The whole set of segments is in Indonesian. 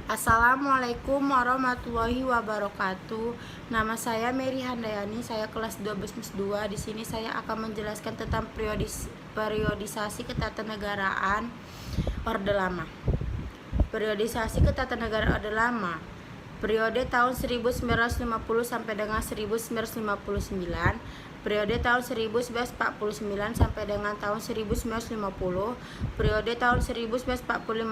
Assalamualaikum warahmatullahi wabarakatuh. Nama saya Mary Handayani, saya kelas 12 Di sini saya akan menjelaskan tentang periodisasi ketatanegaraan Orde Lama. Periodisasi ketatanegaraan Orde Lama periode tahun 1950 sampai dengan 1959, periode tahun 1949 sampai dengan tahun 1950, periode tahun 1945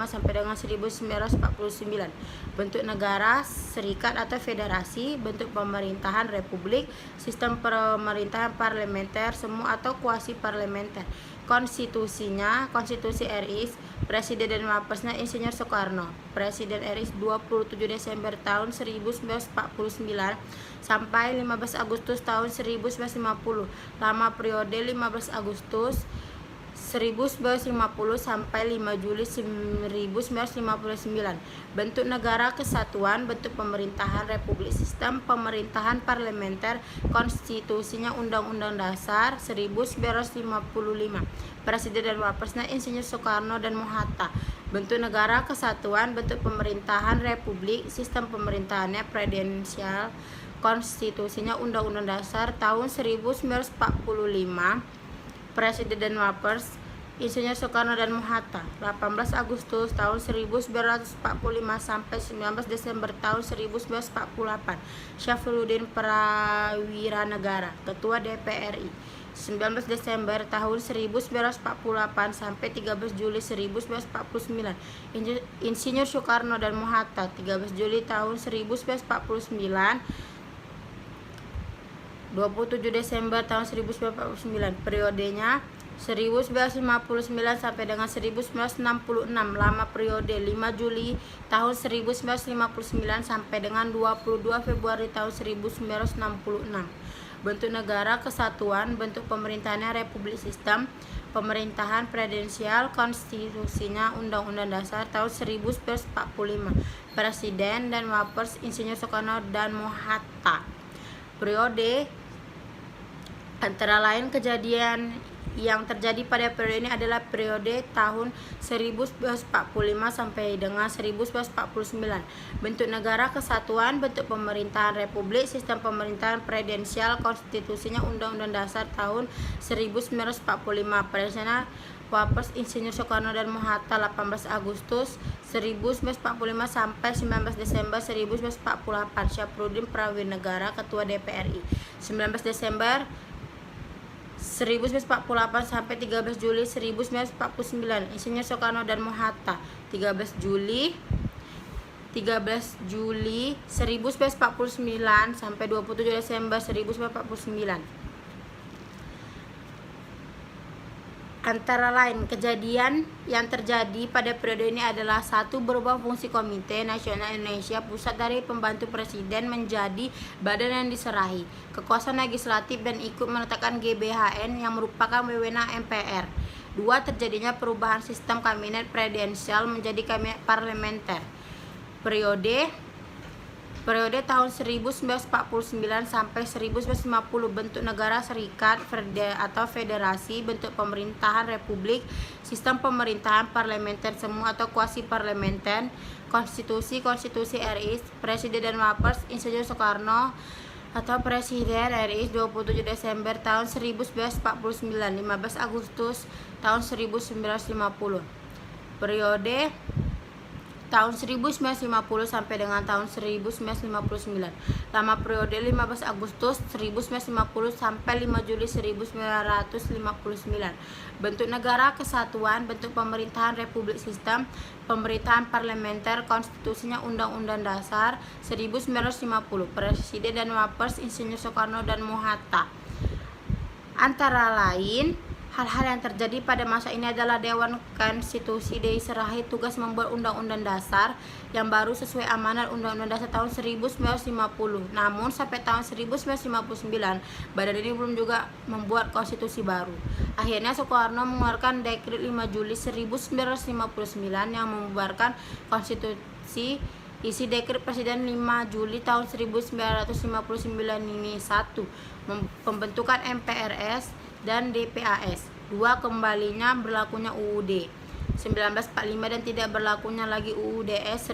sampai dengan 1949. Bentuk negara, serikat atau federasi, bentuk pemerintahan republik, sistem pemerintahan parlementer, semu atau kuasi parlementer. Konstitusinya, Konstitusi RI, Presiden dan Wapresnya Insinyur Soekarno. Presiden RI 27 Desember tahun 1949 sampai 15 Agustus tahun 1950. Lama periode 15 Agustus 1950 sampai 5 Juli 1959. Bentuk negara kesatuan, bentuk pemerintahan republik, sistem pemerintahan parlementer, konstitusinya Undang-Undang Dasar 1945. Presiden dan Wapresnya Insinyur Soekarno dan Mohatta. Bentuk negara kesatuan, bentuk pemerintahan republik, sistem pemerintahannya presidensial, konstitusinya Undang-Undang Dasar tahun 1945. Presiden dan Wapres Insinyur Soekarno dan Mohatta. 18 Agustus tahun 1945 sampai 19 Desember tahun 1948. Syafruddin Prawiranegara, Ketua DPR RI. 19 Desember tahun 1948 sampai 13 Juli 1949. Insinyur Soekarno dan Mohatta. 13 Juli tahun 1949, 27 Desember tahun 1949. Periodenya 1959 sampai dengan 1966. Lama periode 5 Juli tahun 1959 sampai dengan 22 Februari tahun 1966. Bentuk negara kesatuan, bentuk pemerintahannya republik, sistem pemerintahan presidensial, konstitusinya Undang-Undang Dasar tahun 1945. Presiden dan Wapres Insinyur Soekarno dan Mohatta. Periode antara lain kejadian yang terjadi pada periode ini adalah periode tahun 1945 sampai dengan 1949. Bentuk negara kesatuan, bentuk pemerintahan republik, sistem pemerintahan presidensial, konstitusinya Undang-Undang Dasar tahun 1945. Presiden Wapres Insinyur Soekarno dan Mohatta. 18 Agustus 1945 sampai 19 Desember 1948. Syafruddin Prawiranegara, Ketua DPR RI. 19 Desember 1948 sampai 13 Juli 1949. Insinyur Soekarno dan Mohatta. 13 Juli 1949 sampai 27 Desember 1949. Antara lain kejadian yang terjadi pada periode ini adalah: 1. Berubah fungsi Komite Nasional Indonesia Pusat dari pembantu presiden menjadi badan yang diserahi kekuasaan legislatif dan ikut menetapkan GBHN yang merupakan wewenang MPR. 2. Terjadinya perubahan sistem kabinet presidensial menjadi kabinet parlementer. Periode tahun 1949 sampai 1950. Bentuk negara, serikat atau federasi, bentuk pemerintahan republik, sistem pemerintahan parlementer semu atau kuasi parlementer, konstitusi RI, Presiden dan Wapres Insinyur Soekarno atau Presiden RI 27 Desember tahun 1949, 15 Agustus tahun 1950. Periode tahun 1950 sampai dengan tahun 1959. Lama periode 15 Agustus 1950 sampai 5 Juli 1959. Bentuk negara kesatuan, bentuk pemerintahan republik, sistem pemerintahan parlementer, konstitusinya Undang-Undang Dasar 1950. Presiden dan Wapres Insinyur Soekarno dan Mohatta. Antara lain hal-hal yang terjadi pada masa ini adalah Dewan Konstitusi diserahi tugas membuat Undang-Undang Dasar yang baru sesuai amanat Undang-Undang Dasar tahun 1950. Namun sampai tahun 1959 badan ini belum juga membuat konstitusi baru. Akhirnya Soekarno mengeluarkan Dekret 5 Juli 1959 yang membubarkan konstitusi. Isi Dekret Presiden 5 Juli tahun 1959 ini: 1. Pembentukan MPRS dan DPAS. 2. Kembalinya berlakunya UUD 1945 dan tidak berlakunya lagi UUDS